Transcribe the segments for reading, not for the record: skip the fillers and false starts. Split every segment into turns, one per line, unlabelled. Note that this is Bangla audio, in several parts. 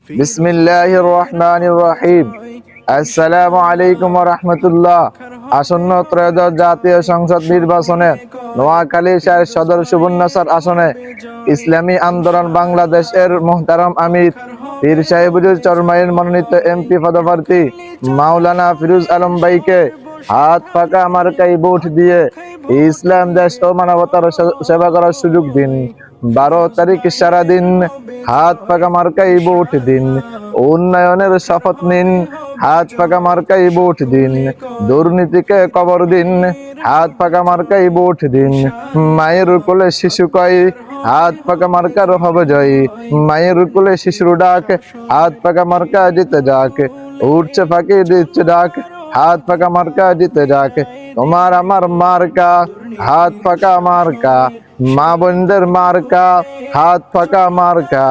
বিসমিল্লাহির রহমানির রহিম। আসসালামু আলাইকুম ওয়া রাহমাতুল্লাহ। আসন্ন ত্রয়োদশ জাতীয় সংসদ নির্বাচনে নোয়াখালী শহর সদর সুবর্ণচর আসনে ইসলামী আন্দোলন বাংলাদেশের মুহতারাম আমির পীর সাহেব হুজুর চরমাইয়ের মনোনীত এমপি পদপ্রার্থী মাওলানা ফিরোজ আলম ভাইকে হাত পাকা মার্কায় ভোট দিয়ে ইসলাম দেশ ও মানবতার সেবা করার সুযোগ দিন। 12 তারিখ সারাদিন হাত পাকা মার্কায় ভোট দিন। উন্নয়নের শপথ নিন, হাত পাকা মার্কায় ভোট দিন। দুর্নীতিকে কবর দিন, হাত পাকা মার্কায় ভোট দিন। মায়ের কোলে শিশু কয়, হাত পাকা মার্কার হবে জয়। মায়ের কোলে শিশুর ডাক, হাত পাকা মার্কা জিতে যাক। উঠছে ফাঁকি দিচ্ছে ডাক, হাত পাকা মার্কা জিতে যাক। তোমার আমার মার্কা, হাত পাকা মার্কা। মা বোনদের মার্কা, হাত পাকা মার্কা।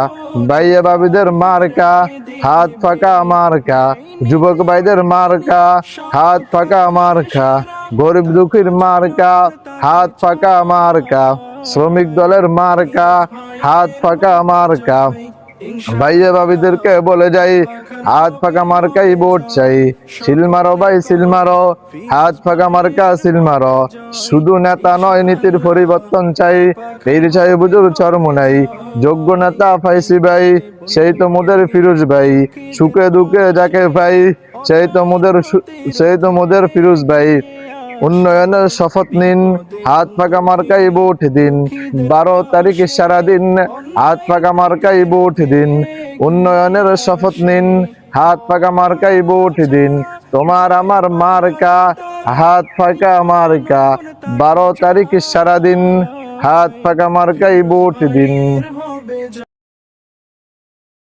ভাইয়া ভাবিদের মার্কা, হাত পাকা মার্কা। যুবক ভাইদের মার্কা, হাত পাকা মার্কা। গরিব দুঃখীর মার্কা, হাত পাকা মার্কা। শ্রমিক দলের মার্কা, হাত পাকা মার্কা। ভাইয়া ভাবিদেরকে বলে যাই, হাত পাকা মার্কাই ভোট চাই। সিল মারো ভাই সিল মারো, হাত পাকা মার্কা সিল মারো। শুধু নেতা নয়, নীতির পরিবর্তন চাই। পীর সাহেব হুজুর চরমুনাই যোগ্য নেতা পাইছি ভাই, সেই তো মোদের ফিরোজ ভাই। সুখে দুঃখে যাকে ভাই, সেই তো মোদের ফিরোজ ভাই। উন্নয়নের শপথ নিন, হাত পাকা মার্কায় ভোট দিন। 12 তারিখ সারাদিন হাত পাকা মার্কায় ভোট দিন। উন্নয়নের শপথ নিন, হাত পাকা মার্কায় ভোট দিন। তোমার আমার মার্কা, হাত পাকা মার্কা। 12 তারিখ সারাদিন হাত পাকা মার্কায় ভোট দিন।